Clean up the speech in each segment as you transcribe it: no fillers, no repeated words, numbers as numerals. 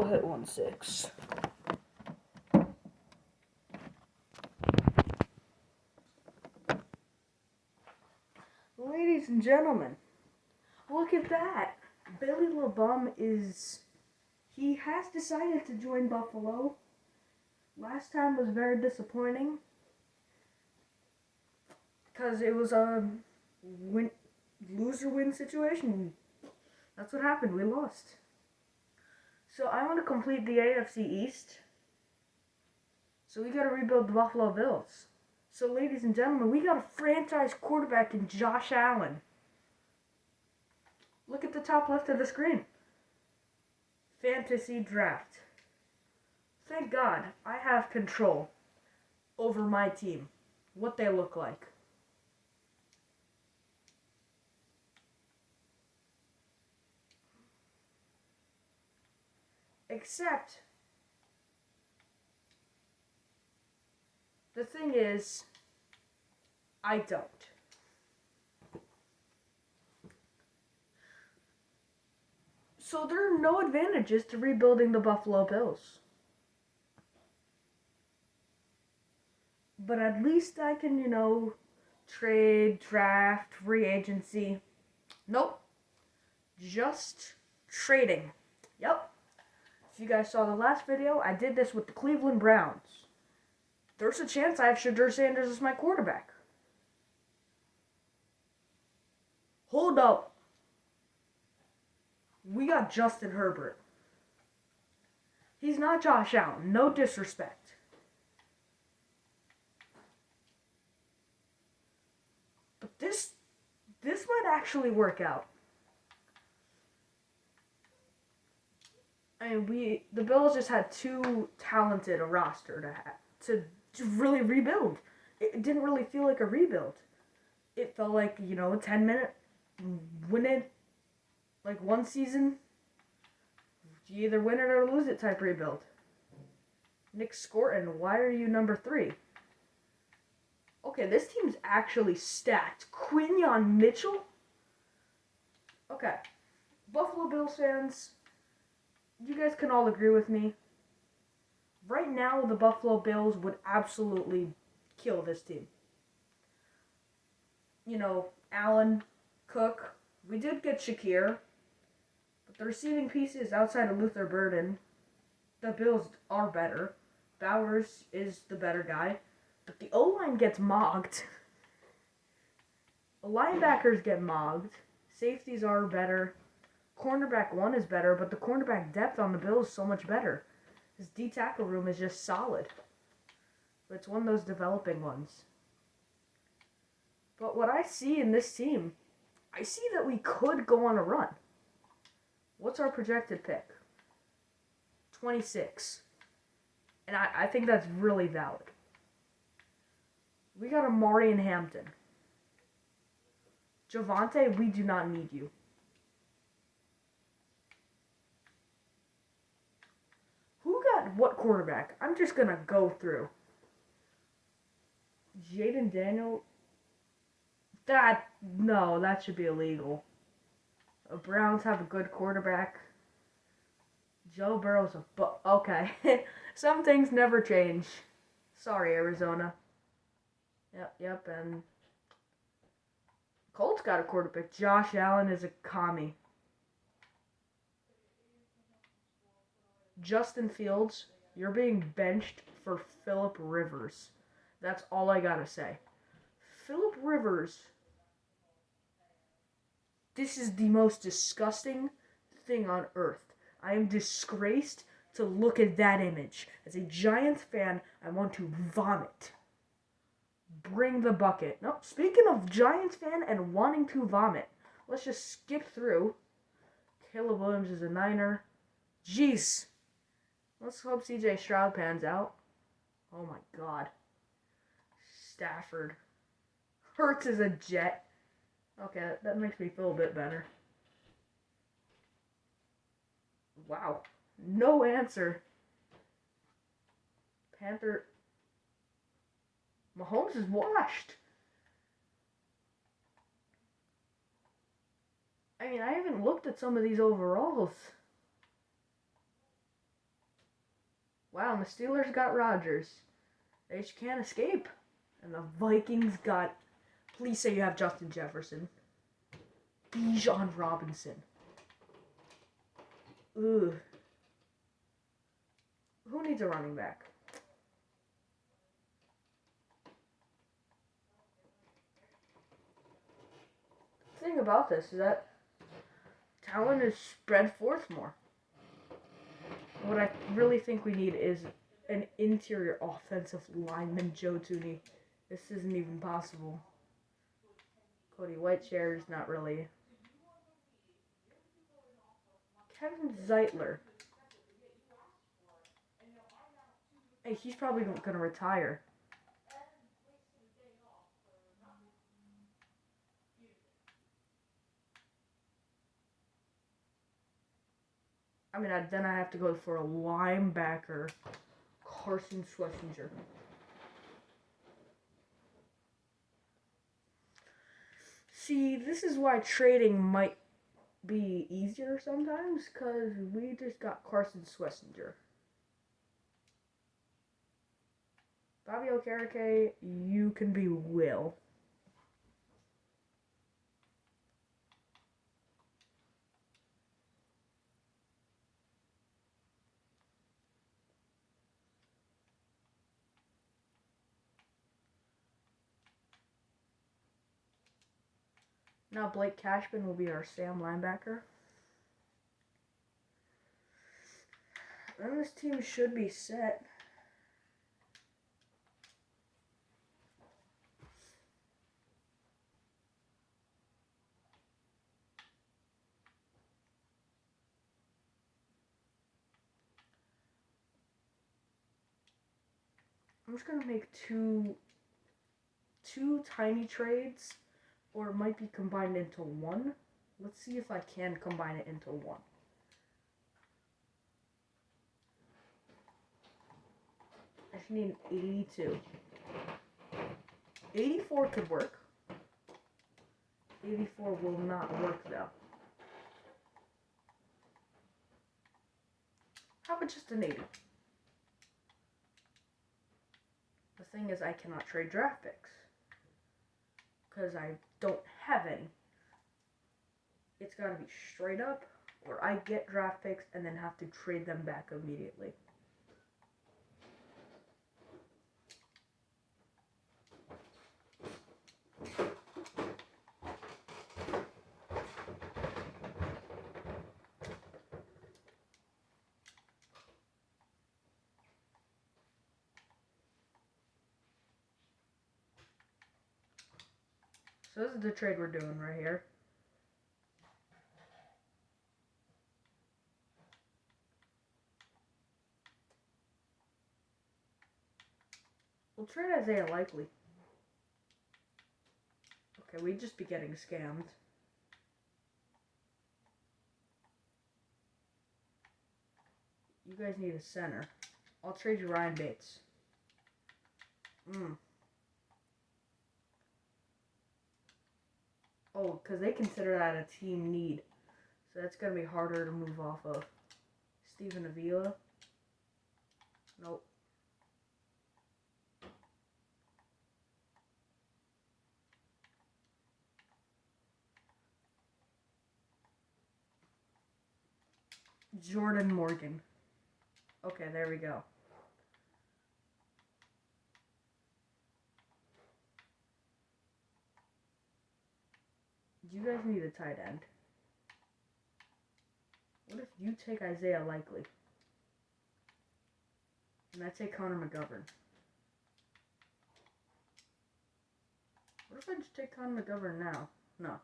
hit 1-6. Ladies and gentlemen, look at that. Billy LeBum he has decided to join Buffalo. Last time was very disappointing because it was a loser-win situation. That's what happened. We lost. So I want to complete the AFC East. So we got to rebuild the Buffalo Bills. So ladies and gentlemen, we got a franchise quarterback in Josh Allen. Look at the top left of the screen. Fantasy draft. Thank God I have control over my team. What they look like. Except, the thing is, I don't. So there are no advantages to rebuilding the Buffalo Bills. But at least I can, trade, draft, free agency. Nope. Just trading. Yep. If you guys saw the last video, I did this with the Cleveland Browns. There's a chance I have Shadur Sanders as my quarterback. Hold up. We got Justin Herbert. He's not Josh Allen. No disrespect. But this might actually work out. I mean, the Bills just had too talented a roster to really rebuild. It didn't really feel like a rebuild. It felt like, a 10-minute win it, like one season, you either win it or lose it type rebuild. Nick Scorton, why are you number 3? Okay, this team's actually stacked. Quinyon Mitchell? Okay. Buffalo Bills fans, you guys can all agree with me. Right now, the Buffalo Bills would absolutely kill this team. Allen, Cook. We did get Shakir. But the receiving pieces outside of Luther Burden, the Bills are better. Bowers is the better guy. But the O-line gets mogged. The linebackers get mogged. Safeties are better. Cornerback 1 is better, but the cornerback depth on the Bills is so much better. His D-tackle room is just solid. But it's one of those developing ones. But what I see in this team, I see that we could go on a run. What's our projected pick? 26. And I think that's really valid. We got Amari and Hampton. Javonte, we do not need you. Who got what quarterback? I'm just going to go through. Jaden Daniel. That should be illegal. The Browns have a good quarterback. Joe Burrow's okay. Some things never change. Sorry, Arizona. Yep, and Colts got a quarterback. Josh Allen is a commie. Justin Fields, you're being benched for Phillip Rivers. That's all I gotta say. Phillip Rivers, this is the most disgusting thing on earth. I am disgraced to look at that image. As a Giants fan, I want to vomit. Bring the bucket. No, speaking of Giants fan and wanting to vomit, let's just skip through. Caleb Williams is a Niner. Jeez. Let's hope CJ Stroud pans out. Oh my God. Stafford. Hurts is a Jet. Okay, that makes me feel a bit better. Wow. No answer. Panther. Mahomes is washed. I mean, I haven't looked at some of these overalls. Wow, and the Steelers got Rodgers. They just can't escape. And the Vikings got... Please say you have Justin Jefferson. Bijan Robinson. Ugh. Who needs a running back? The thing about this is that talent is spread forth more. What I really think we need is an interior offensive lineman, Joe Tooney. This isn't even possible. Cody Whitechair is not really. Kevin Zeitler. Hey, he's probably going to retire. I mean, then I have to go for a linebacker, Carson Schlesinger. See, this is why trading might be easier sometimes, because we just got Carson Schlesinger. Bobby Okereke, you can be Will. Now Blake Cashman will be our Sam linebacker. Then this team should be set. I'm just gonna make two tiny trades, or it might be combined into one. Let's see if I can combine it into one. I just need 82. 84 could work. 84 will not work though. How about just an 80? The thing is, I cannot trade draft picks because I don't have any. It's got to be straight up, or I get draft picks and then have to trade them back immediately. So this is the trade we're doing right here. We'll trade Isaiah Likely. Okay, we'd just be getting scammed. You guys need a center. I'll trade you Ryan Bates. Oh, because they consider that a team need. So that's going to be harder to move off of. Steven Avila. Nope. Jordan Morgan. Okay, there we go. You guys need a tight end. What if you take Isaiah Likely? And I take Connor McGovern. What if I just take Connor McGovern now? No.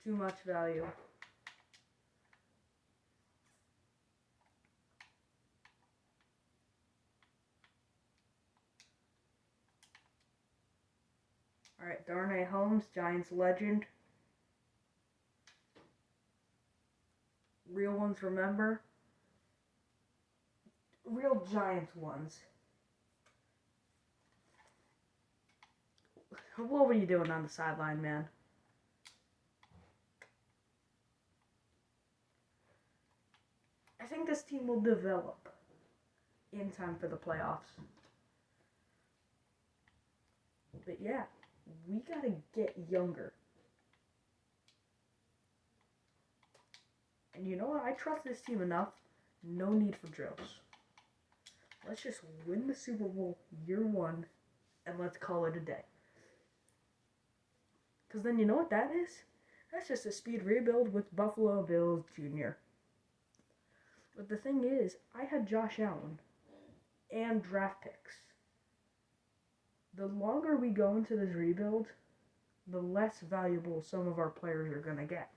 Too much value. Alright, Darnay Holmes, Giants legend. Real ones remember. Real Giants ones. What were you doing on the sideline, man? I think this team will develop. in time for the playoffs. But yeah, we gotta get younger. And you know what? I trust this team enough. No need for drills. Let's just win the Super Bowl year one, and let's call it a day. Because then you know what that is? That's just a speed rebuild with Buffalo Bills Jr. But the thing is, I had Josh Allen and draft picks. The longer we go into this rebuild, the less valuable some of our players are going to get.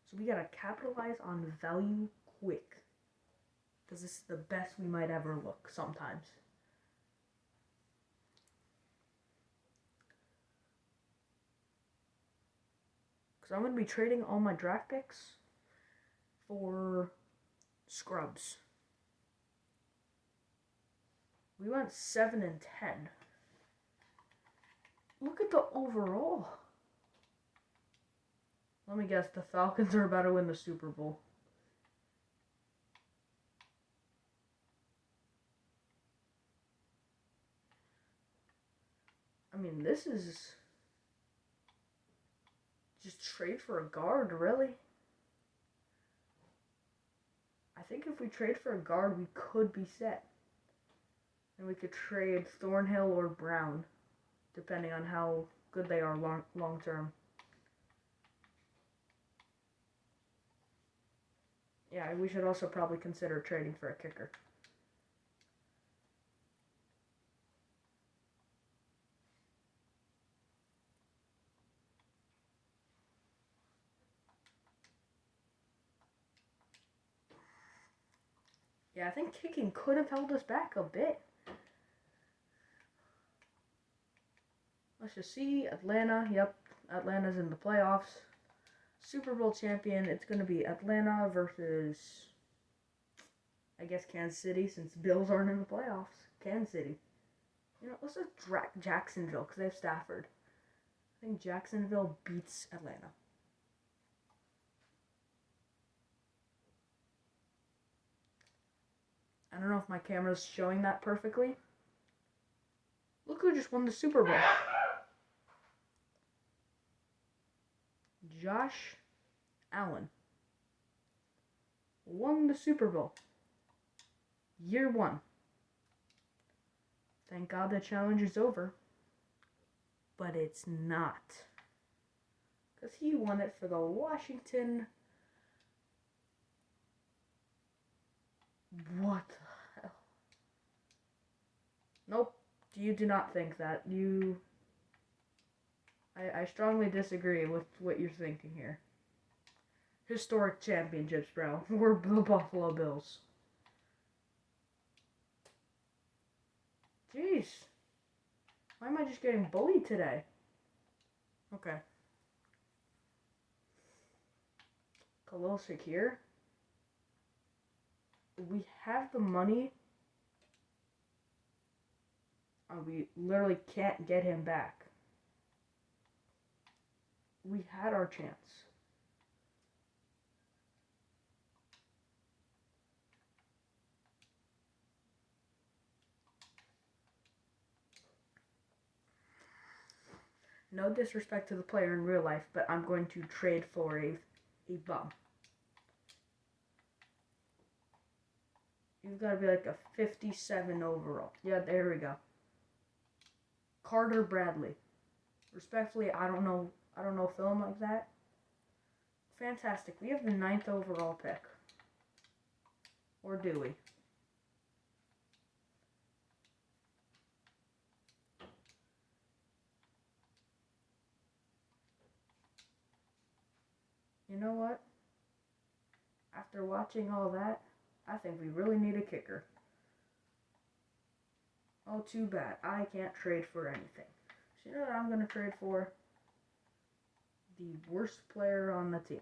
So we got to capitalize on value quick. Because this is the best we might ever look sometimes. Because I'm going to be trading all my draft picks for scrubs. We went 7 and 10. Look at the overall. Let me guess, the Falcons are about to win the Super Bowl. I mean, this is just trade for a guard, really. I think if we trade for a guard, we could be set. And we could trade Thornhill or Brown, depending on how good they are long term. Yeah, we should also probably consider trading for a kicker. Yeah, I think kicking could have held us back a bit. Let's just see. Atlanta. Yep, Atlanta's in the playoffs. Super Bowl champion. It's going to be Atlanta versus, I guess, Kansas City, since Bills aren't in the playoffs. Kansas City. You know, let's just drag Jacksonville because they have Stafford. I think Jacksonville beats Atlanta. I don't know if my camera's showing that perfectly. Look who just won the Super Bowl. Josh Allen won the Super Bowl. Year one. Thank God the challenge is over. But it's not. Because he won it for the Washington... What the hell? Nope. You do not think that. I strongly disagree with what you're thinking here. Historic championships, bro. We're the Buffalo Bills. Jeez. Why am I just getting bullied today? Okay. Khalil Shakir. We have the money. We literally can't get him back. We had our chance. No disrespect to the player in real life, but I'm going to trade for a bum. You've got to be like a 57 overall. Yeah, there we go. Carter Bradley. Respectfully, I don't know film like that. Fantastic. We have the 9th overall pick. Or do we? You know what? After watching all that, I think we really need a kicker. Oh, too bad. I can't trade for anything. So you know what I'm going to trade for? The worst player on the team.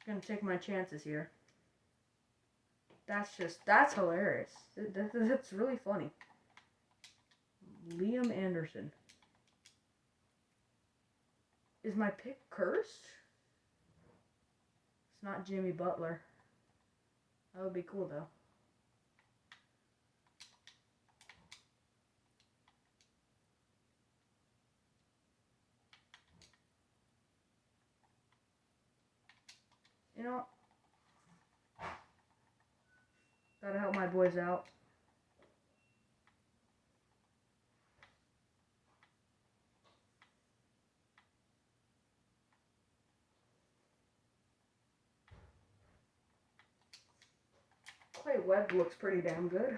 I'm going to take my chances here. That's hilarious. That's really funny. Liam Anderson. Is my pick cursed? It's not Jimmy Butler. That would be cool, though. You know, gotta help my boys out. Clay Webb looks pretty damn good.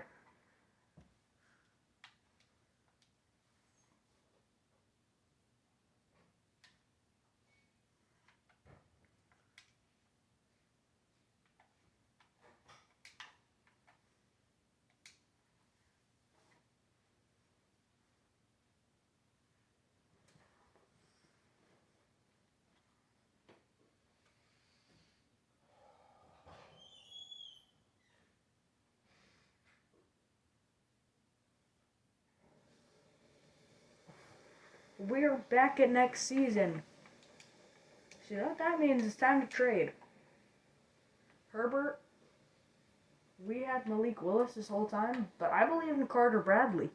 We're back at next season. See what that means? It's time to trade. Herbert, we had Malik Willis this whole time, but I believe in Carter Bradley.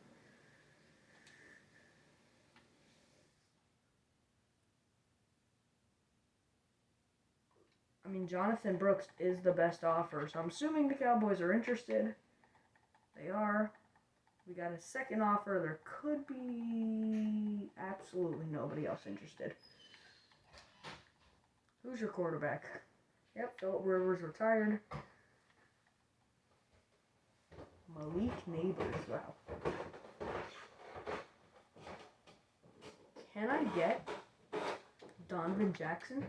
I mean, Jonathan Brooks is the best offer, so I'm assuming the Cowboys are interested. They are. We got a second offer. There could be absolutely nobody else interested. Who's your quarterback? Yep, Philip Rivers retired. Malik Neighbors, wow. Can I get Donovan Jackson?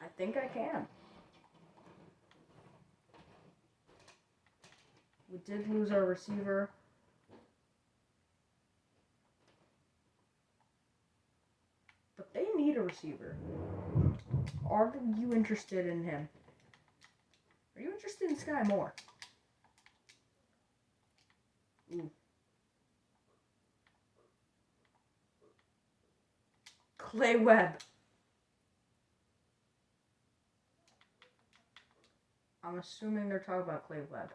I think I can. We did lose our receiver. But they need a receiver. Are you interested in him? Are you interested in Sky Moore? Ooh. Clay Webb. I'm assuming they're talking about Clay Webb.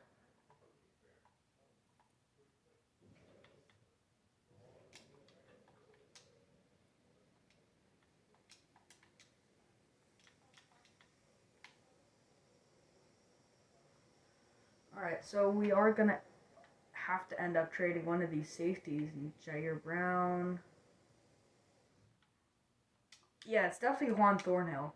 Alright, so we are going to have to end up trading one of these safeties. Jair Brown. Yeah, it's definitely Juan Thornhill.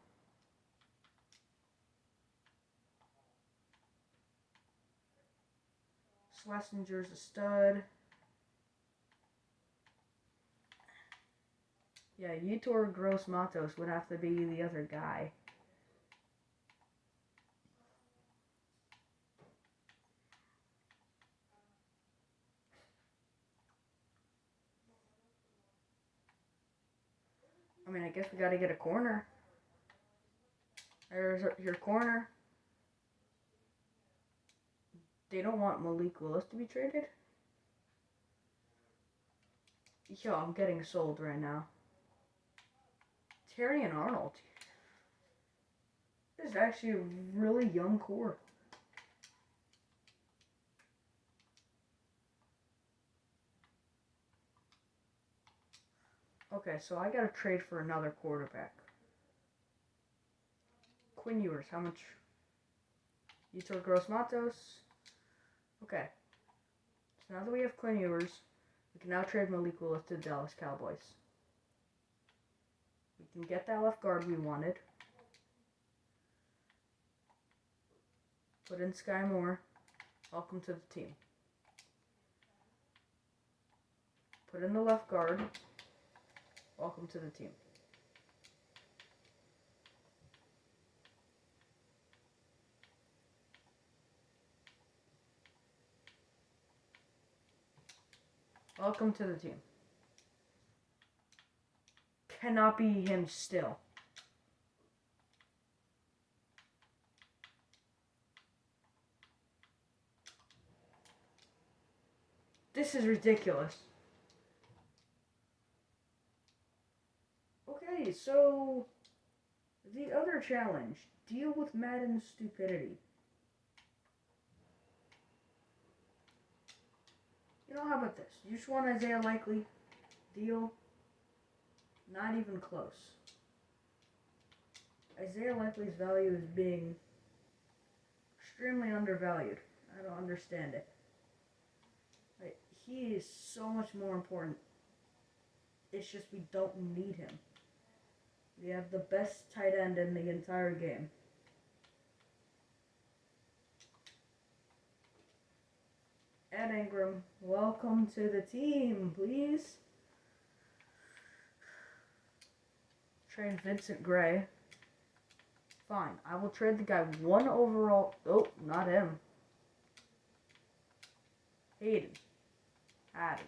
Schlesinger's a stud. Yeah, Yetur Gross Matos would have to be the other guy. I mean, I guess we got to get a corner. There's your corner. They don't want Malik Willis to be traded? Yo, I'm getting sold right now. Terry and Arnold. This is actually a really young core. Okay, so I gotta trade for another quarterback. Quinn Ewers, how much? Yetur Gross Matos. Okay. So now that we have Quinn Ewers, we can now trade Malik Willis to the Dallas Cowboys. We can get that left guard we wanted. Put in Sky Moore. Welcome to the team. Put in the left guard. Welcome to the team. Welcome to the team. Cannot be him still. This is ridiculous. Okay, so the other challenge, deal with Madden's stupidity. You know, how about this? You just want Isaiah Likely? Deal? Not even close. Isaiah Likely's value is being extremely undervalued. I don't understand it. Like, he is so much more important. It's just we don't need him. We have the best tight end in the entire game. Ed Ingram, welcome to the team, please. Trade Vincent Gray. Fine, I will trade the guy 1 overall. Oh, not him. Hayden. Adam.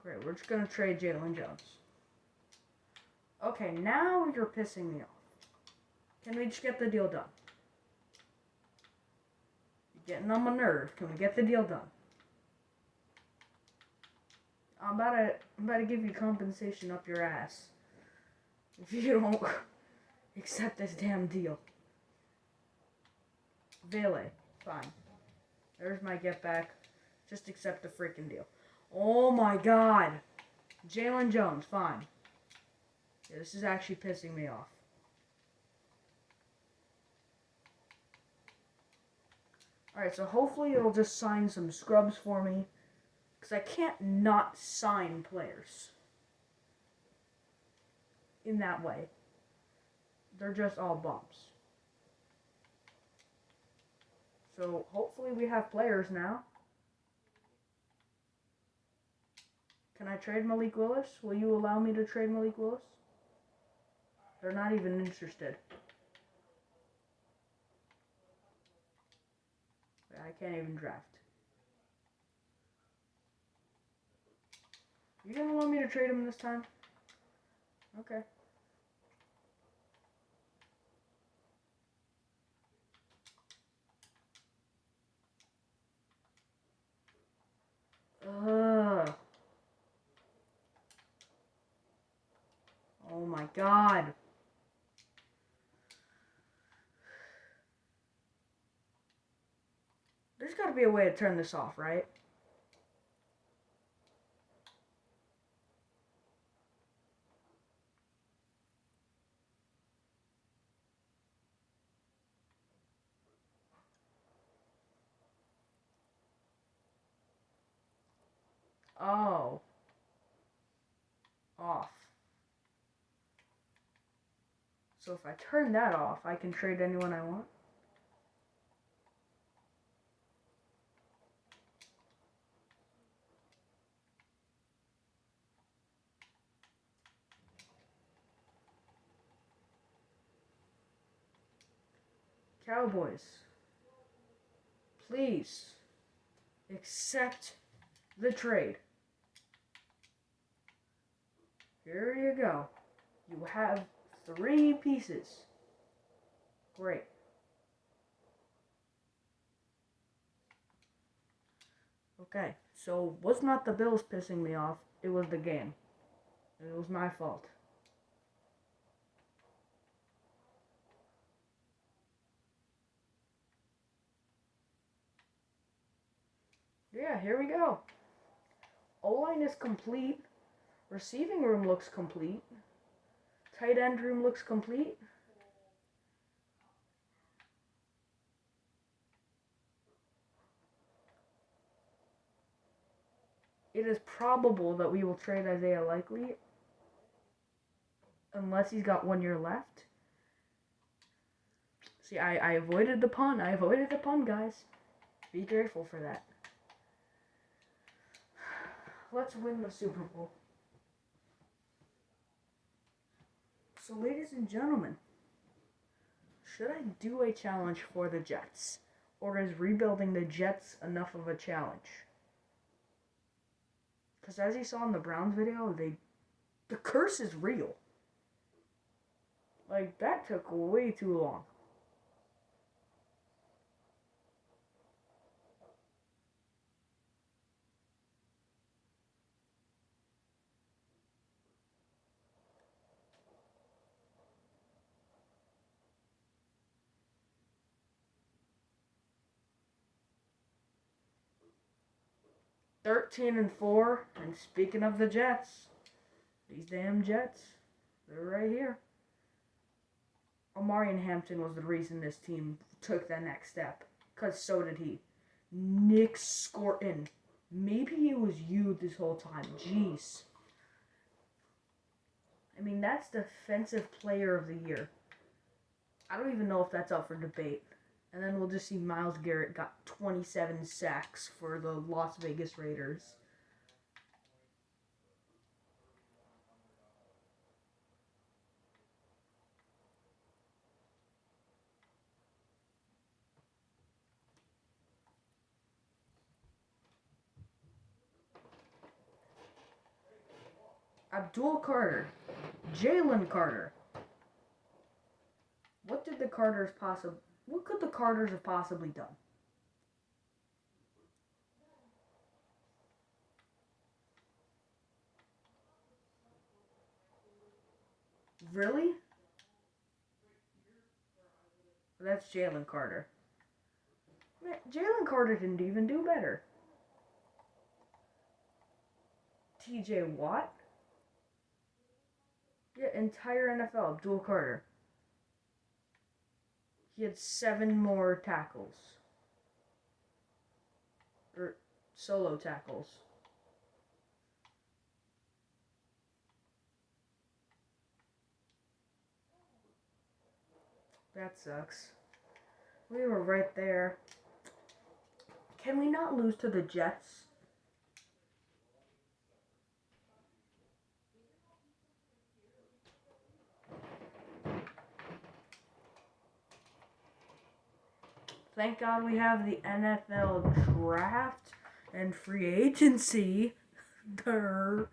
Great, we're just going to trade Jalen Jones. Okay, now you're pissing me off. Can we just get the deal done? You're getting on my nerve. Can we get the deal done? I'm about to give you compensation up your ass if you don't accept this damn deal. Vele, fine. There's my get back. Just accept the freaking deal. Oh my god. Jalen Jones, fine. Yeah, this is actually pissing me off. Alright, so hopefully it'll just sign some scrubs for me. Because I can't not sign players in that way. They're just all bumps. So hopefully we have players now. Can I trade Malik Willis? Will you allow me to trade Malik Willis? They're not even interested. I can't even draft. You gonna want me to trade him this time? Okay. Ugh. Oh my god. There's gotta be a way to turn this off, right? Oh. Off. So if I turn that off, I can trade anyone I want? Cowboys. Please. Accept the trade. Here you go. You have 3 pieces. Great. Okay, so was not the Bills pissing me off, it was the game. It was my fault. Yeah, here we go. O-line is complete. Receiving room looks complete. Tight end room looks complete. It is probable that we will trade Isaiah Likely unless he's got 1 year left. See, I avoided the pun. I avoided the pun, guys. Be grateful for that. Let's win the Super Bowl. So, ladies and gentlemen, should I do a challenge for the Jets? Or is rebuilding the Jets enough of a challenge? Because as you saw in the Browns video, the curse is real. Like, that took way too long. 13-4. And speaking of the Jets, these damn Jets, they're right here. Omarion Hampton was the reason this team took that next step. Because so did he. Nick Scorton. Maybe it was you this whole time. Jeez. I mean, that's Defensive Player of the Year. I don't even know if that's up for debate. And then we'll just see Myles Garrett got 27 sacks for the Las Vegas Raiders. Abdul Carter. Jalen Carter. What could the Carters have possibly done? Really? That's Jalen Carter. Man, Jalen Carter didn't even do better. TJ Watt? Yeah, entire NFL, Abdul Carter. He had 7 more tackles. Or solo tackles. That sucks. We were right there. Can we not lose to the Jets? Thank God we have the NFL draft and free agency. They're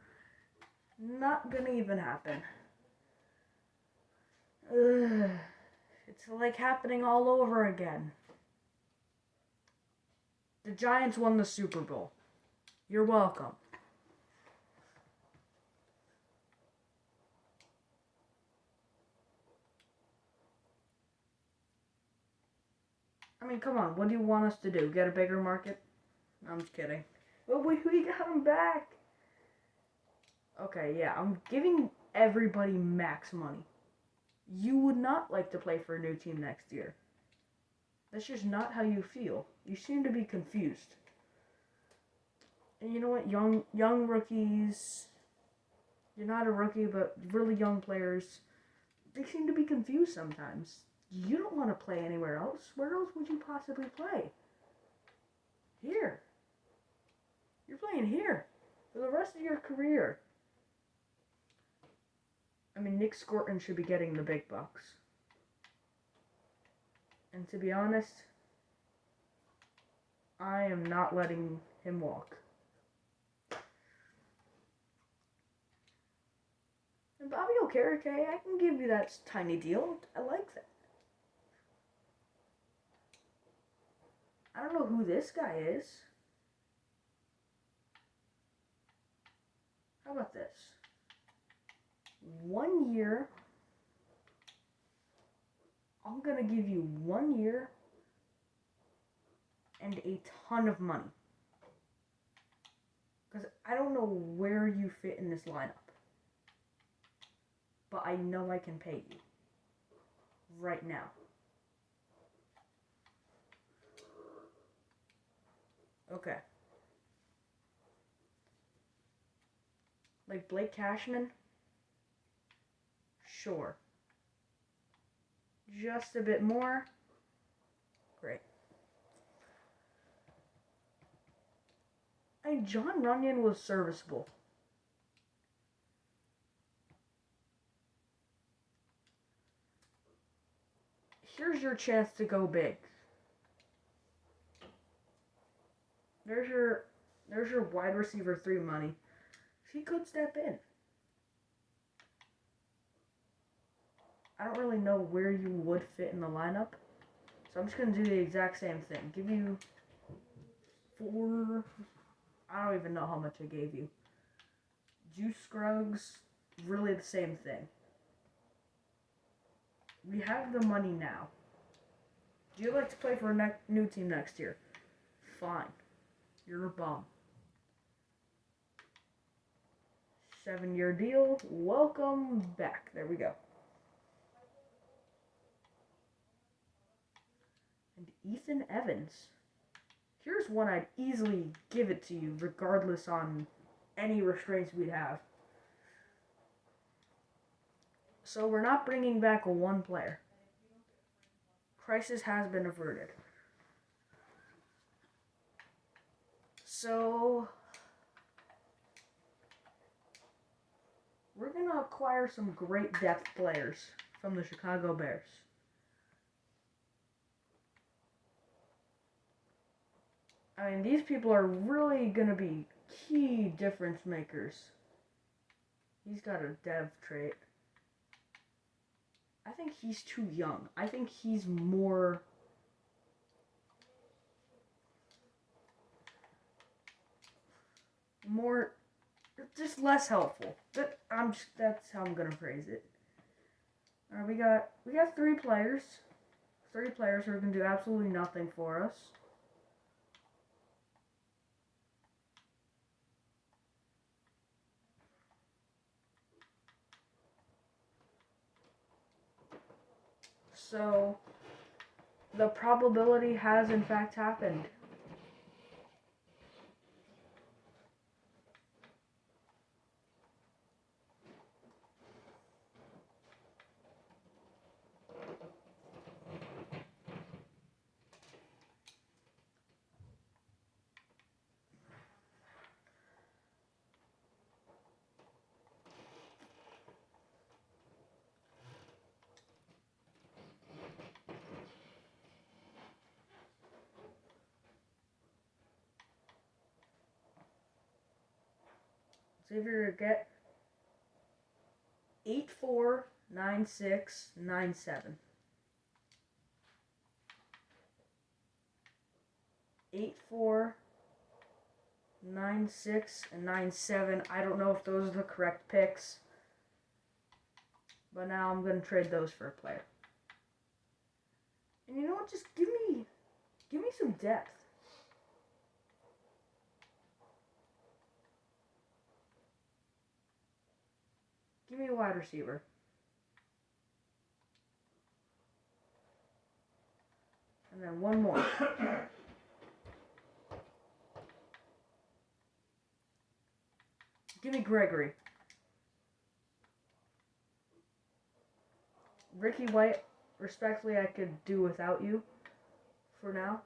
not gonna even happen. Ugh. It's like happening all over again. The Giants won the Super Bowl. You're welcome. I mean, come on. What do you want us to do? Get a bigger market? No, I'm just kidding. Well, we got him back. Okay, yeah. I'm giving everybody max money. You would not like to play for a new team next year. That's just not how you feel. You seem to be confused. And you know what? Young rookies. You're not a rookie, but really young players. They seem to be confused sometimes. You don't want to play anywhere else. Where else would you possibly play? Here. You're playing here for the rest of your career. I mean, Nick Scorton should be getting the big bucks. And to be honest, I am not letting him walk. And Bobby Okereke, I can give you that tiny deal. I like that. I don't know who this guy is. How about this? 1 year. I'm going to give you 1 year and a ton of money. Because I don't know where you fit in this lineup. But I know I can pay you. Right now. Okay. Like Blake Cashman? Sure. Just a bit more? Great. I mean, John Runyon was serviceable. Here's your chance to go big. There's your wide receiver 3 money. He could step in. I don't really know where you would fit in the lineup. So I'm just going to do the exact same thing. Give you 4... I don't even know how much I gave you. Juice Scruggs, really the same thing. We have the money now. Do you like to play for a new team next year? Fine. You're a bum. 7-year deal. Welcome back. There we go. And Ethan Evans. Here's one I'd easily give it to you, regardless on any restraints we'd have. So we're not bringing back a one player. Crisis has been averted. So we're going to acquire some great depth players from the Chicago Bears. I mean, these people are really going to be key difference makers. He's got a dev trait. I think he's too young. I think he's more... just less helpful. That's how I'm gonna phrase it. We got 3 players. 3 players who are gonna do absolutely nothing for us. So the probability has in fact happened. So if you're gonna get 849697. 8496 and 97. I don't know if those are the correct picks, but now I'm gonna trade those for a player. And you know what? Just give me some depth. Give me a wide receiver. And then one more. Give me Gregory. Ricky White, respectfully, I could do without you for now.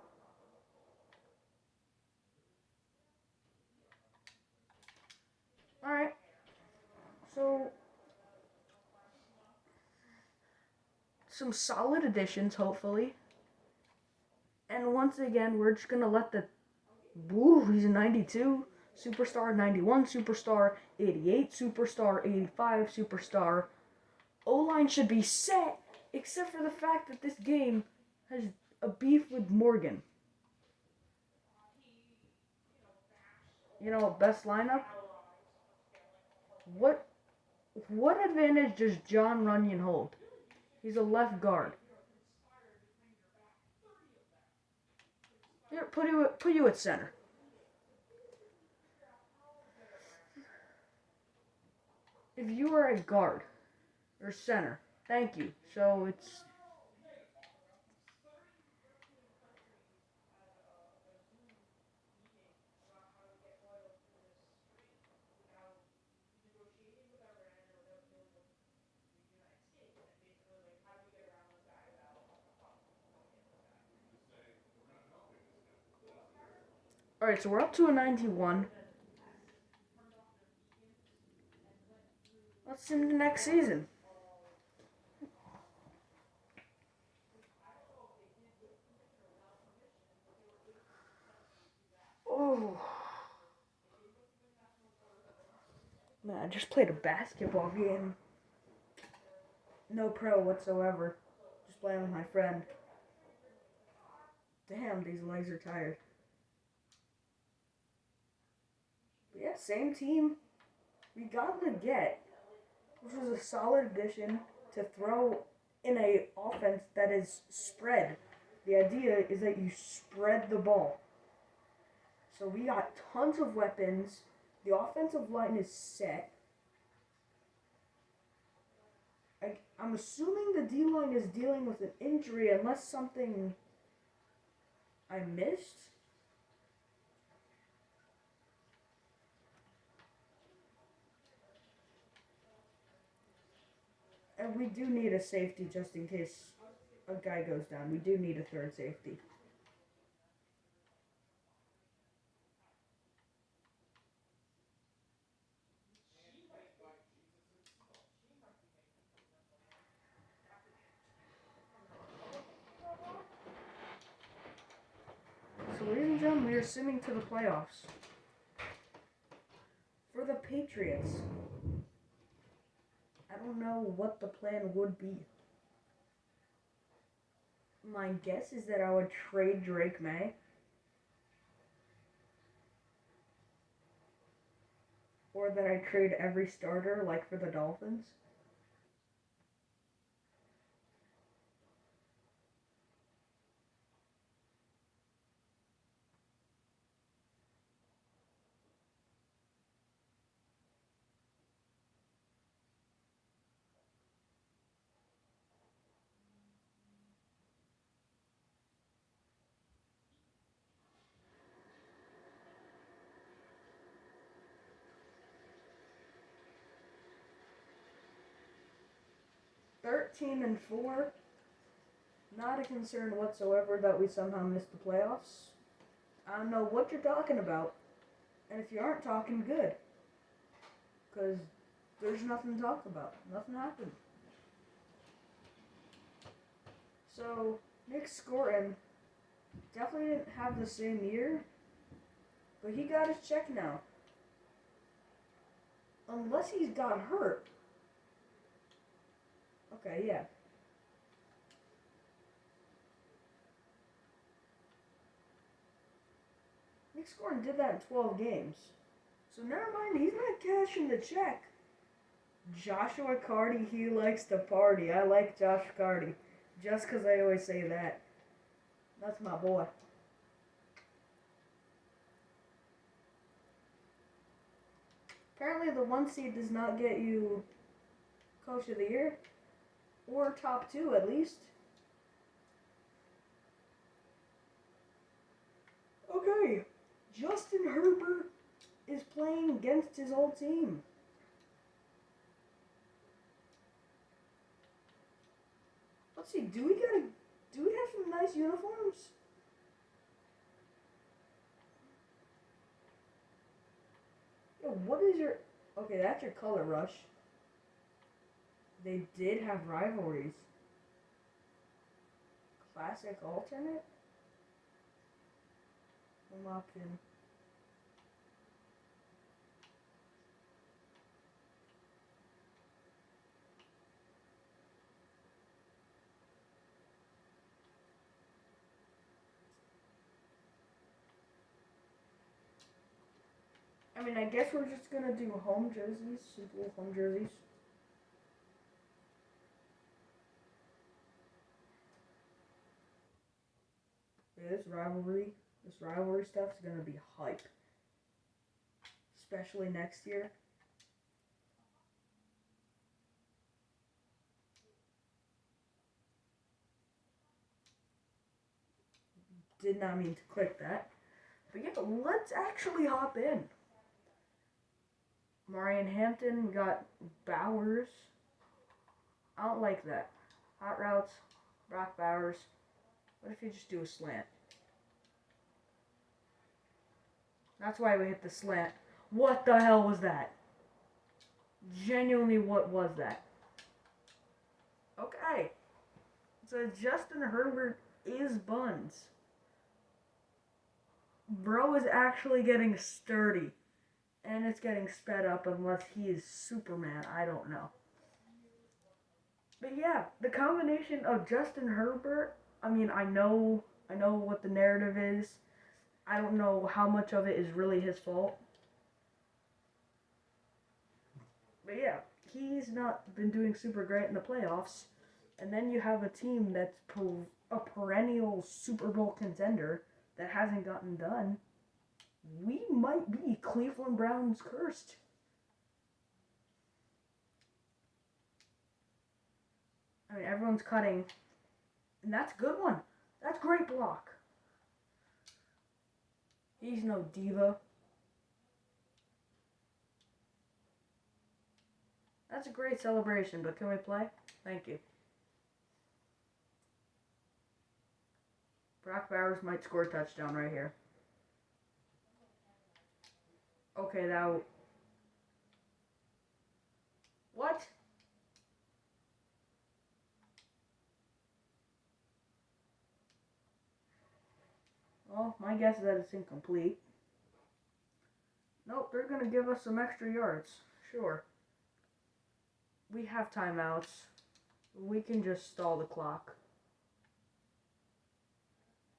Alright. So, some solid additions, hopefully. And once again, we're just going to let the... Woo, he's a 92. Superstar, 91. Superstar, 88. Superstar, 85. Superstar. O-line should be set, except for the fact that this game has a beef with Morgan. You know, best lineup? What advantage does John Runyon hold? He's a left guard. Here, put you at center. If you are a guard or center, thank you. So it's... Alright, so we're up to a 91. Let's see the next season. Oh. Man, I just played a basketball game. No pro whatsoever. Just playing with my friend. Damn, these legs are tired. But yeah, same team. We got Leggett, which was a solid addition to throw in a offense that is spread. The idea is that you spread the ball. So we got tons of weapons. The offensive line is set. I'm assuming the D-line is dealing with an injury unless something I missed. And we do need a safety just in case a guy goes down. We do need a third safety. So, ladies and gentlemen, we are assuming to the playoffs. For the Patriots, I don't know what the plan would be. My guess is that I would trade Drake May. Or that I trade every starter, like for the Dolphins. (13-4). Not a concern whatsoever that we somehow missed the playoffs. I don't know what you're talking about. And if you aren't talking, good. Because there's nothing to talk about. Nothing happened. So, Nick Scorin definitely didn't have the same year. But he got his check now. Unless he's got hurt. Okay, yeah. Nick Scorin did that in 12 games. So never mind, he's not cashing the check. Joshua Cardi, he likes to party. I like Josh Cardi. Just because I always say that. That's my boy. Apparently the 1 seed does not get you Coach of the Year. Or top 2 at least. Okay. Justin Herbert is playing against his old team. Let's see, do we have some nice uniforms? Yo, what is your... Okay, that's your color rush. They did have rivalries. Classic alternate? Unlocked in. I mean, I guess we're just gonna do home jerseys, simple home jerseys. Yeah, this rivalry stuff is gonna be hype. Especially next year. Did not mean to click that. But yeah, let's actually hop in. Marion Hampton got Bowers. I don't like that. Hot routes, Brock Bowers. What if you just do a slant? That's why we hit the slant. What the hell was that? Genuinely, what was that? Okay. So Justin Herbert is buns. Bro is actually getting sturdy. And it's getting sped up unless he is Superman. I don't know. But yeah, the combination of Justin Herbert, I mean, I know what the narrative is. I don't know how much of it is really his fault. But yeah, he's not been doing super great in the playoffs. And then you have a team that's a perennial Super Bowl contender that hasn't gotten done. We might be Cleveland Browns cursed. I mean, everyone's cutting, and that's a good one. That's great block. He's no diva. That's a great celebration, but can we play? Thank you. Brock Bowers might score a touchdown right here. Okay, that... What? Well, my guess is that it's incomplete. Nope, they're going to give us some extra yards. Sure. We have timeouts. We can just stall the clock.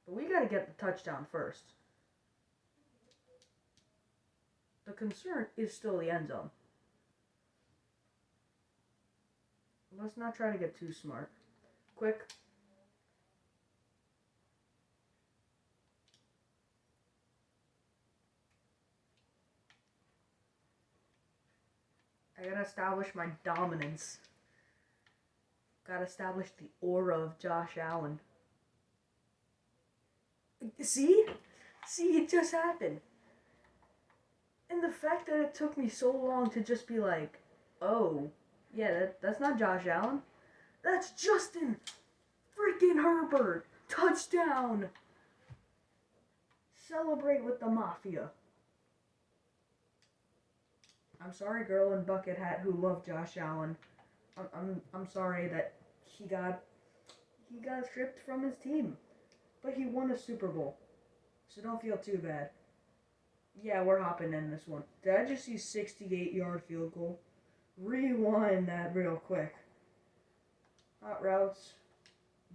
But we got to get the touchdown first. The concern is still the end zone. Let's not try to get too smart. Quick. I gotta establish my dominance. Gotta establish the aura of Josh Allen. See? See, it just happened. And the fact that it took me so long to just be like, oh, yeah, that's not Josh Allen. That's Justin freaking Herbert. Touchdown. Celebrate with the Mafia. I'm sorry, girl in bucket hat who loved Josh Allen. I'm sorry that he got stripped from his team, but he won a Super Bowl, so don't feel too bad. Yeah, we're hopping in this one. Did I just see 68-yard field goal? Rewind that real quick. Hot routes.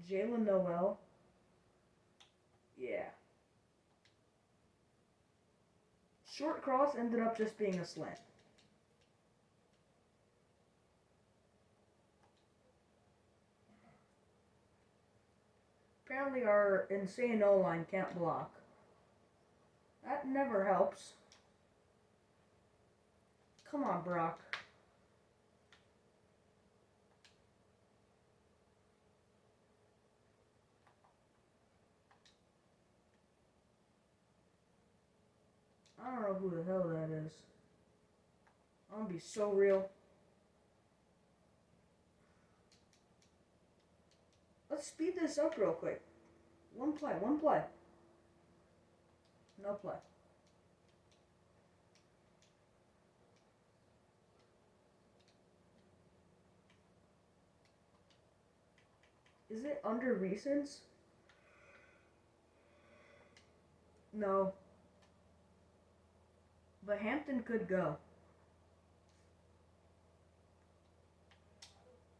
Jalen Noel. Yeah. Short cross ended up just being a slant. Apparently our insane O-line can't block. That never helps. Come on, Brock. I don't know who the hell that is. I'm gonna be so real. Let's speed this up real quick. One play. No play. Is it under recents? No. But Hampton could go.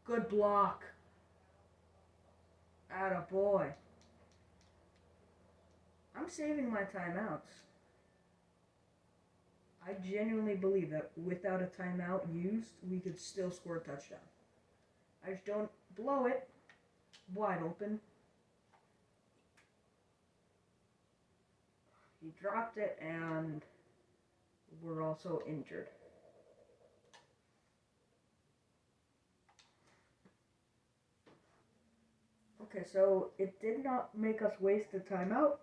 Good block. Attaboy. I'm saving my timeouts. I genuinely believe that without a timeout used, we could still score a touchdown. I just don't blow it. Wide open. He dropped it, and we're also injured. Okay, so it did not make us waste a timeout.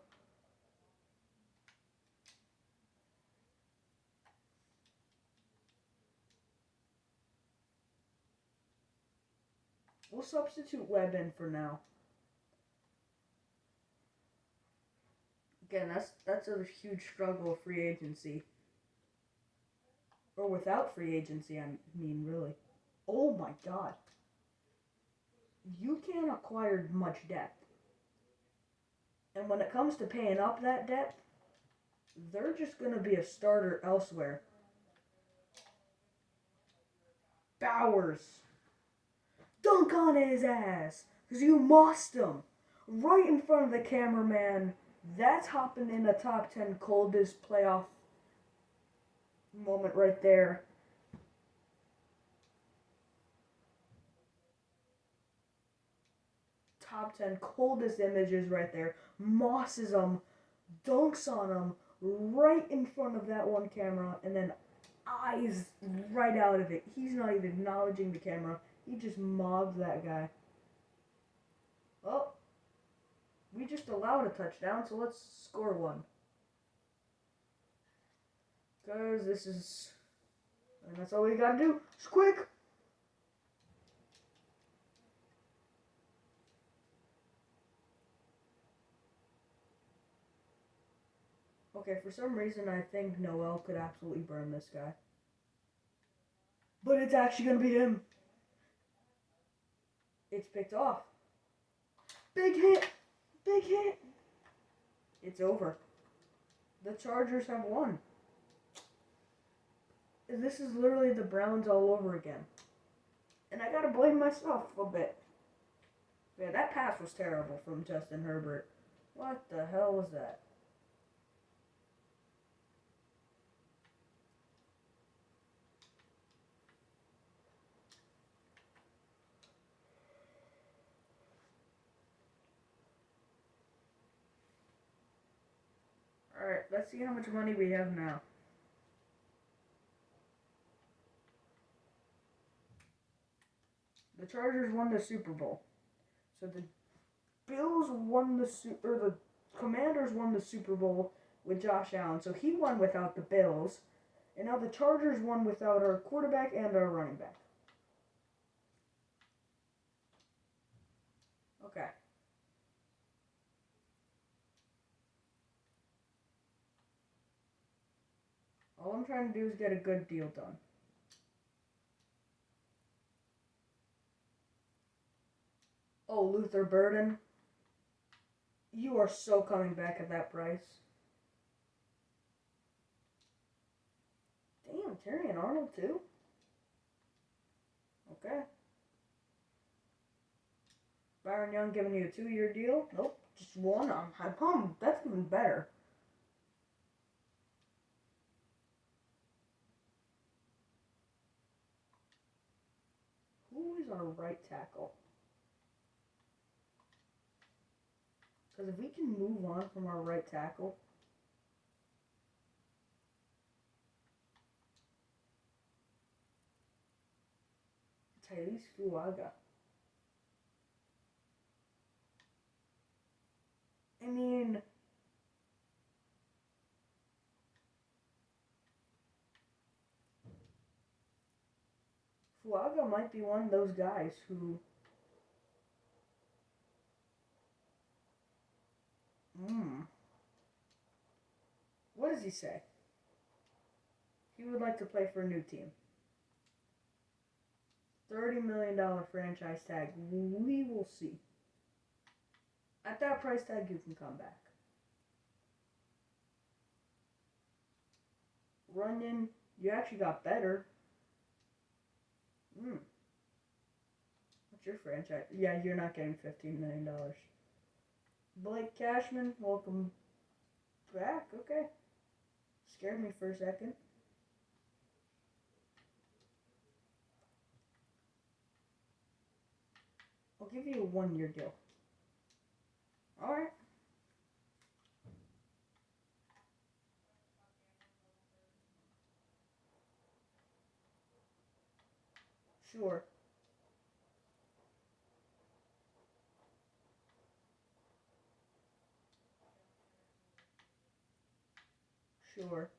We'll substitute Webb in for now. Again, that's a huge struggle of free agency. Or without free agency, I mean, really. Oh my god. You can't acquire much depth. And when it comes to paying up that depth, they're just going to be a starter elsewhere. Bowers. Dunk on his ass. Because you mossed him. Right in front of the cameraman. That's hopping in a top 10 coldest playoff moment right there. Top 10 coldest images right there. Mosses him. Dunks on him. Right in front of that one camera. And then eyes right out of it. He's not even acknowledging the camera. He just mobs that guy. We just allowed a touchdown, so let's score one. Because this is... And that's all we gotta do. Just quick! Okay, for some reason I think Noel could absolutely burn this guy. But it's actually gonna be him. It's picked off. Big hit! Big hit! It's over. The Chargers have won. This is literally the Browns all over again. And I gotta blame myself a bit. Yeah, that pass was terrible from Justin Herbert. What the hell was that? Alright, let's see how much money we have now. The Chargers won the Super Bowl. So the Bills won the Commanders won the Super Bowl with Josh Allen. So he won without the Bills. And now the Chargers won without our quarterback and our running back. Okay. All I'm trying to do is get a good deal done. Oh, Luther Burden. You are so coming back at that price. Damn, Terry and Arnold too? Okay. Byron Young giving you a 2-year deal? Nope, just one. I'm pumped. That's even better. Who is our right tackle? Because if we can move on from our right tackle... Tyrese Fuaga. I mean... Fuaga might be one of those guys who... What does he say? He would like to play for a new team. $30 million franchise tag. We will see. At that price tag, you can come back. Runyon, you actually got better. What's your franchise? Yeah, you're not getting $15 million. Blake Cashman, welcome back. Okay. Scared me for a second. I'll give you a 1-year deal. Alright. Sure. Sure.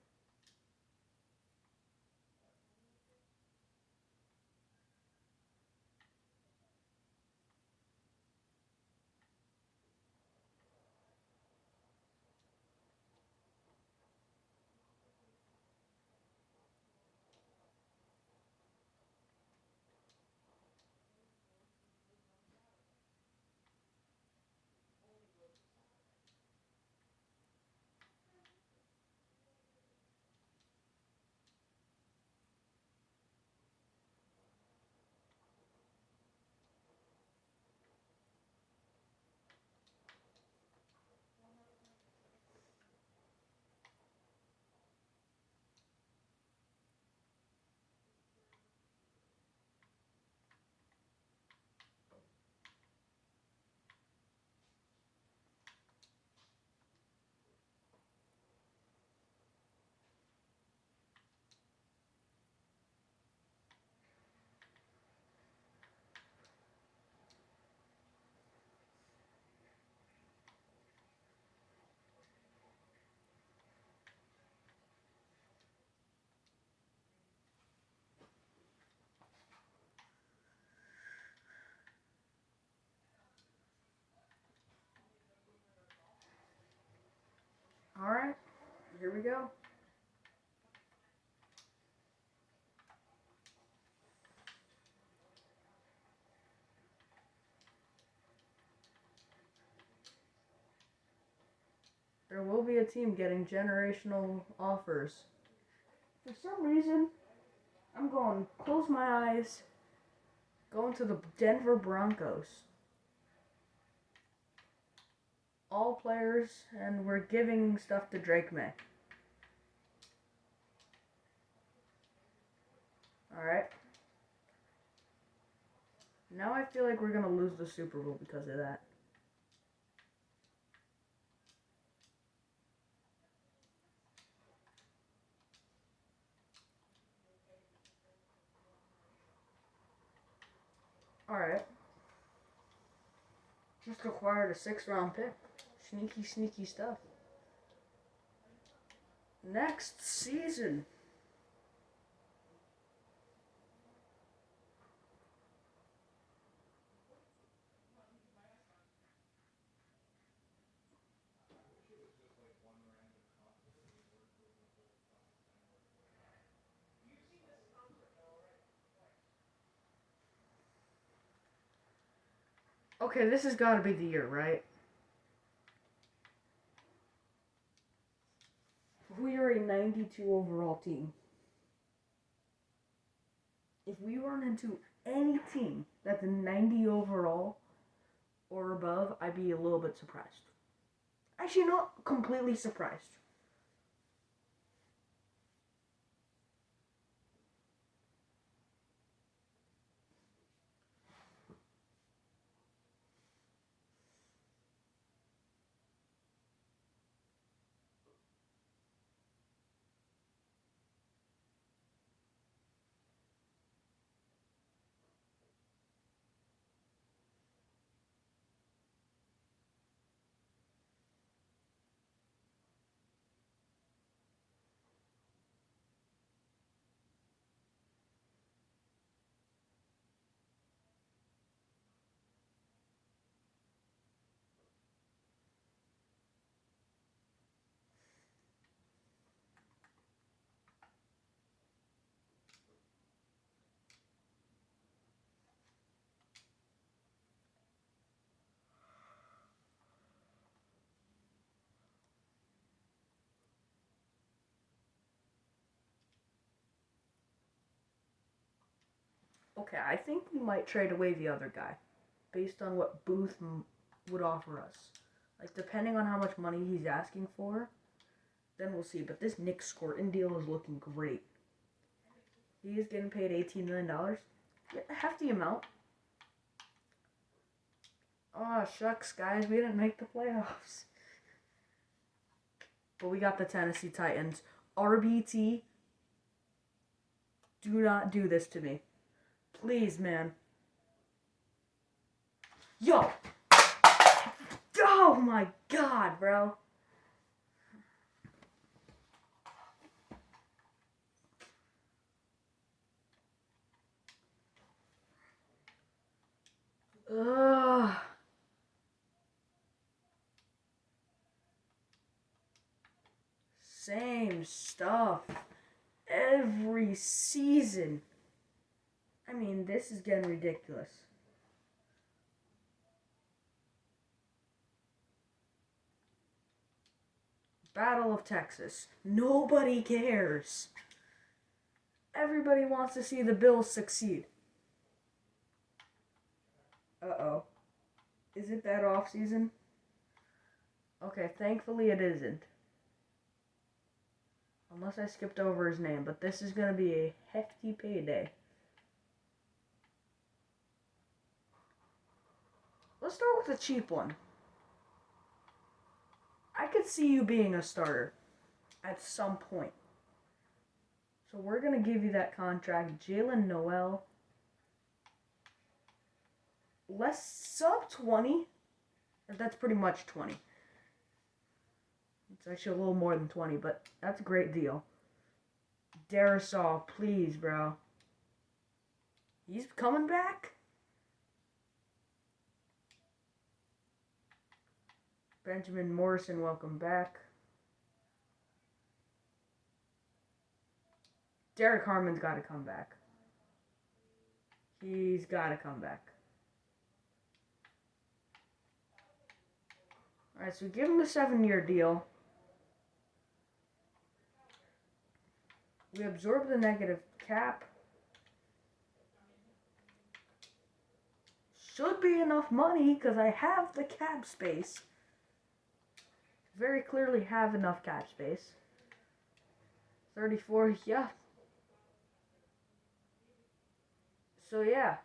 Here we go. There will be a team getting generational offers. For some reason, I'm going to close my eyes, going to the Denver Broncos. All players, and we're giving stuff to Drake May. Alright. Now I feel like we're going to lose the Super Bowl because of that. Alright. Just acquired a 6th-round pick. Sneaky stuff. Next season. Okay, this has got to be the year, right? We are a 92 overall team. If we run into any team that's a 90 overall or above, I'd be a little bit surprised. Actually, not completely surprised. Okay, I think we might trade away the other guy based on what Booth would offer us. Like, depending on how much money he's asking for, then we'll see. But this Nick Scorton deal is looking great. He is getting paid $18 million. Yeah, a hefty amount. Oh, shucks, guys. We didn't make the playoffs. But we got the Tennessee Titans. RBT, do not do this to me. Please, man. Yo! Oh my god, bro. Ugh. Same stuff. Every season. I mean, this is getting ridiculous. Battle of Texas. Nobody cares. Everybody wants to see the Bills succeed. Uh-oh. Is it that off season? Okay, thankfully it isn't. Unless I skipped over his name, but this is going to be a hefty payday. Let's start with a cheap one. I could see you being a starter at some point. So we're going to give you that contract. Jalen Noel. Less sub 20. That's pretty much 20. It's actually a little more than 20, but that's a great deal. Darisaw, please, bro. He's coming back? Benjamin Morrison, welcome back. Derek Harmon's got to come back. He's got to come back. All right, so give him a 7-year deal. We absorb the negative cap. Should be enough money because I have the cap space. Very clearly have enough cap space. 34, yeah. So yeah.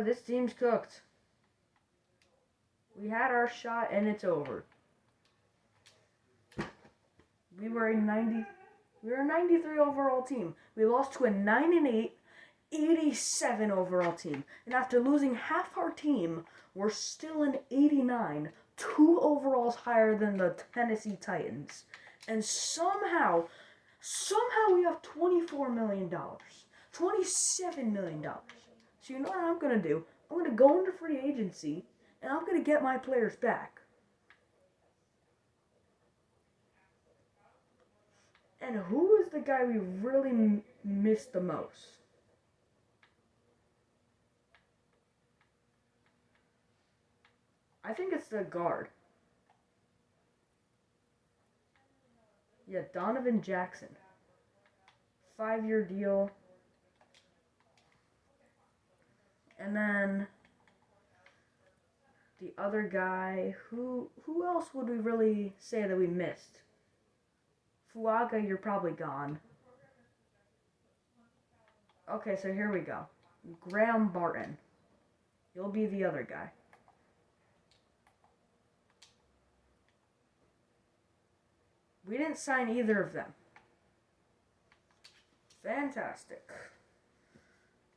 This team's cooked. We had our shot and it's over. We were a 93 overall team. We lost to a 9-8, 87 overall team. And after losing half our team, we're still an 89, 2 overalls higher than the Tennessee Titans. And somehow we have $24 million. $27 million. So you know what I'm going to do? I'm going to go into free agency, and I'm going to get my players back. And who is the guy we really missed the most? I think it's the guard. Yeah, Donovan Jackson. 5-year deal. And then the other guy, who else would we really say that we missed? Fuaga, you're probably gone. Okay, so here we go. Graham Barton. You'll be the other guy. We didn't sign either of them. Fantastic.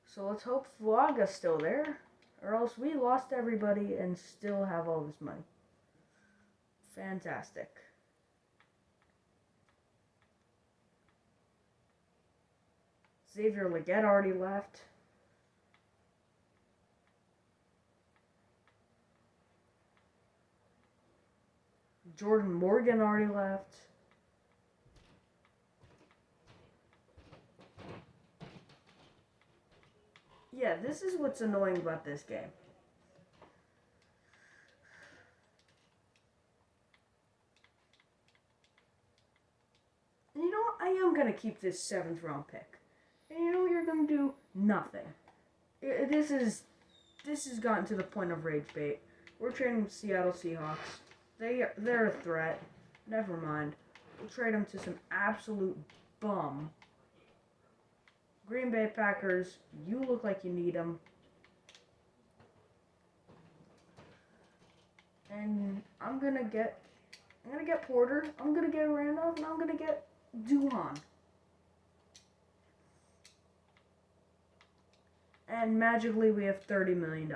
So let's hope Fuaga's still there, or else we lost everybody and still have all this money. Fantastic. Xavier Legette already left. Jordan Morgan already left. Yeah, this is what's annoying about this game. And you know what? I am going to keep this 7th round pick. And you know what you're going to do? Nothing. This has gotten to the point of rage bait. We're trading Seattle Seahawks. They're a threat. Never mind. We'll trade them to some absolute bum. Green Bay Packers, you look like you need them. And I'm gonna get Porter. I'm gonna get Randolph, and I'm gonna get Duhan. And magically, we have $30 million.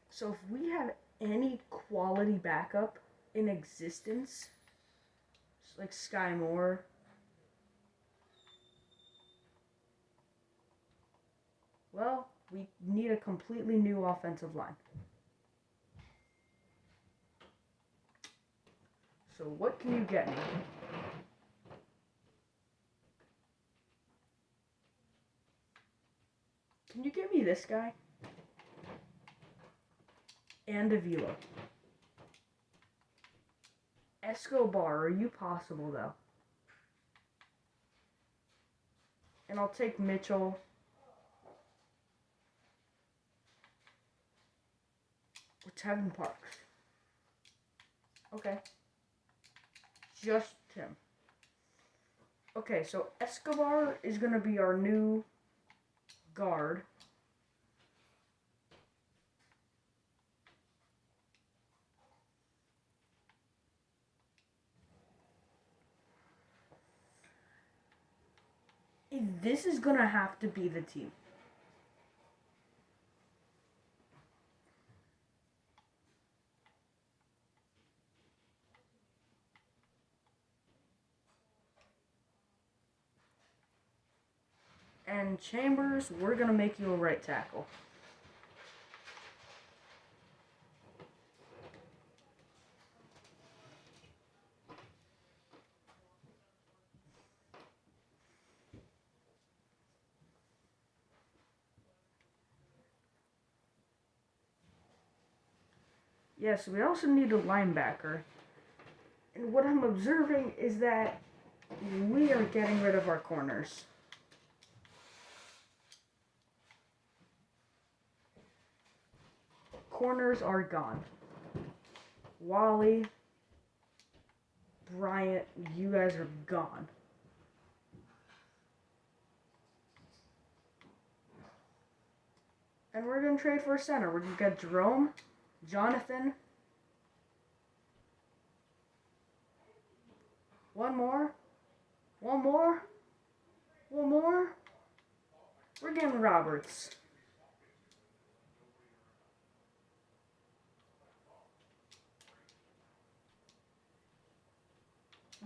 So if we have any quality backup in existence, like Sky Moore, well, we need a completely new offensive line. So what can you get me? Can you give me this guy? And Avila. Escobar, are you possible though? And I'll take Mitchell. Or Tevin Parks. Okay. Just him. Okay, so Escobar is going to be our new guard. This is going to have to be the team. And Chambers, we're going to make you a right tackle. Yes, we also need a linebacker. And what I'm observing is that we are getting rid of our corners. Corners are gone. Wally, Bryant, you guys are gone. And we're going to trade for a center. We're going to get Jerome, Jonathan. One more. One more. One more. We're getting Roberts.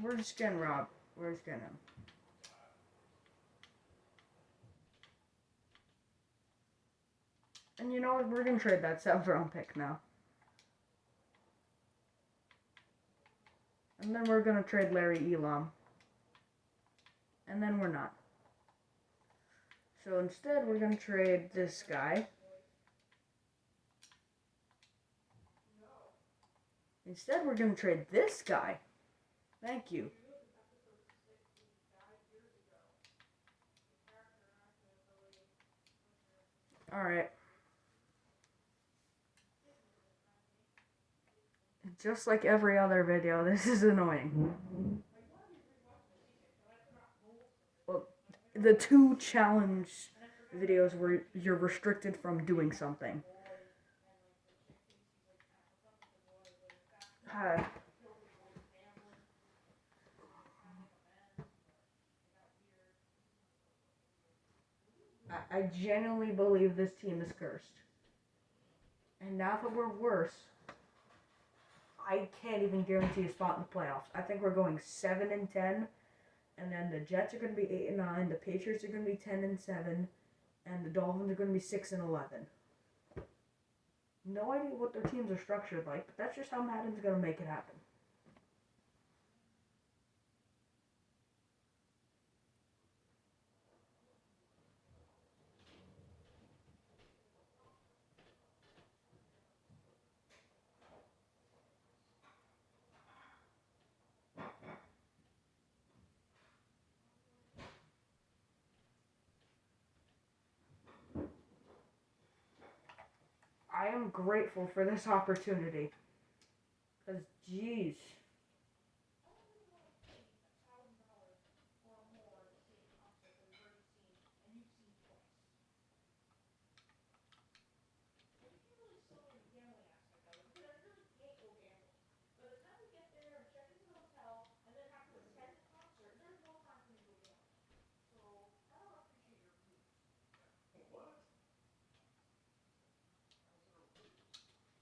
We're just getting Rob. We're just getting him. And you know what? We're going to trade that 7th round pick now. And then we're going to trade Larry Elam. And then we're not. So instead, we're going to trade this guy. Instead, we're going to trade this guy. Thank you. Alright. Just like every other video, this is annoying. Well, the 2 challenge videos where you're restricted from doing something. I genuinely believe this team is cursed. And now that we're worse, I can't even guarantee a spot in the playoffs. I think we're going 7-10, and then the Jets are going to be 8-9, the Patriots are going to be 10-7, and the Dolphins are going to be 6-11. No idea what their teams are structured like, but that's just how Madden's going to make it happen. I am grateful for this opportunity. Because, jeez.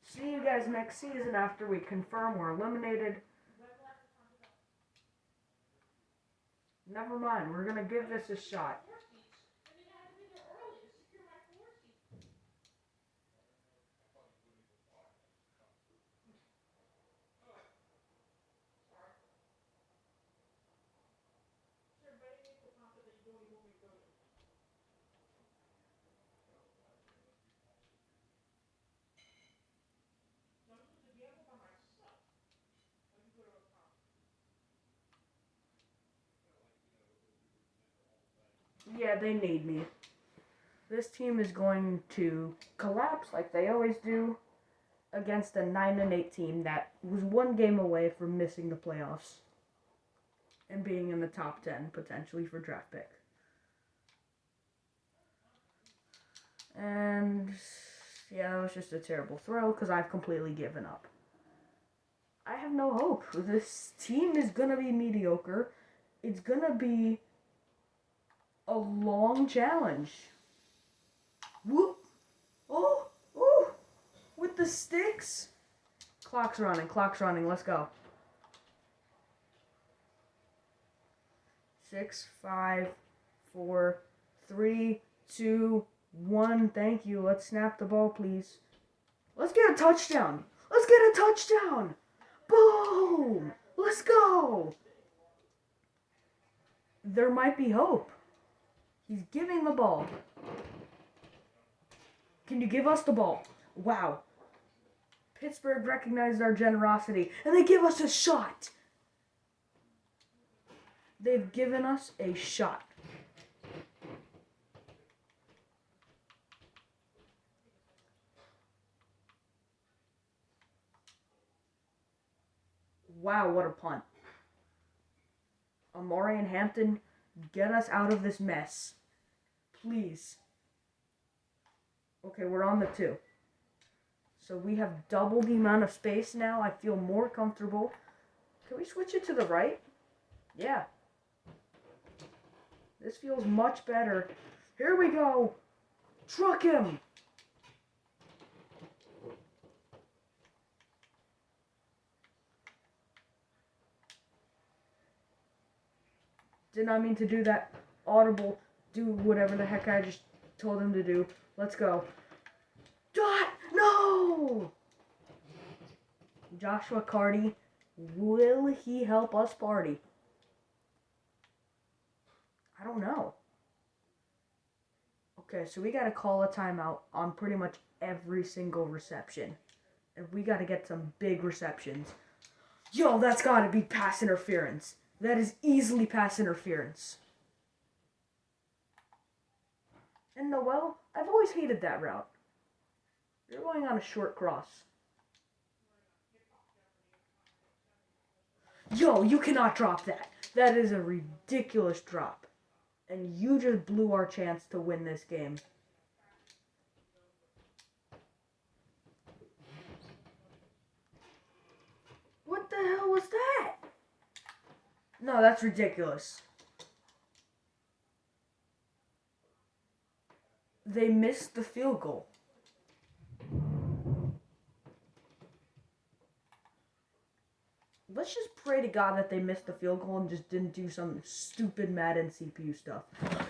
See you guys next season after we confirm we're eliminated. Never mind, we're going to give this a shot. Yeah, they need me. This team is going to collapse like they always do against a 9-8 team that was 1 game away from missing the playoffs and being in the top 10 potentially for draft pick. And yeah, it was just a terrible throw because I've completely given up. I have no hope. This team is going to be mediocre. It's going to be a long challenge. Whoop! Oh! Oh! With the sticks! Clock's running, let's go. 6, 5, 4, 3, 2, 1. Thank you. Let's snap the ball, please. Let's get a touchdown! Let's get a touchdown! Boom! Let's go! There might be hope. He's giving the ball. Can you give us the ball? Wow. Pittsburgh recognized our generosity, and they give us a shot. They've given us a shot. Wow, what a punt. Amari and Hampton, get us out of this mess. Please. Okay, we're on the 2. So we have double the amount of space now. I feel more comfortable. Can we switch it to the right? Yeah. This feels much better. Here we go. Truck him. Did not mean to do that. Audible. Do whatever the heck I just told him to do. Let's go. Dot! No! Joshua Carty. Will he help us party? I don't know. Okay, so we got to call a timeout on pretty much every single reception. And we got to get some big receptions. Yo, that's got to be pass interference. That is easily pass interference. And Noel, I've always hated that route. You're going on a short cross. Yo, you cannot drop that. That is a ridiculous drop. And you just blew our chance to win this game. What the hell was that? No, that's ridiculous. They missed the field goal. Let's just pray to God that they missed the field goal and just didn't do some stupid Madden CPU stuff.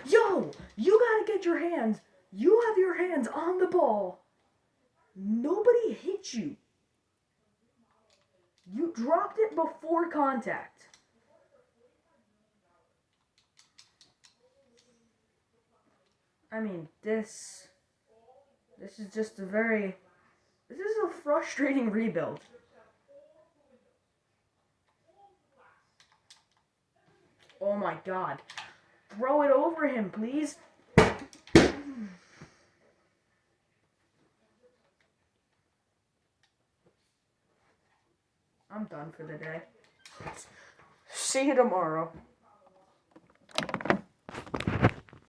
Yo, you gotta get your hands. You have your hands on the ball. Nobody hit you. You dropped it before contact. I mean, this is just a this is a frustrating rebuild. Oh my God. Throw it over him, please. I'm done for the day. See you tomorrow.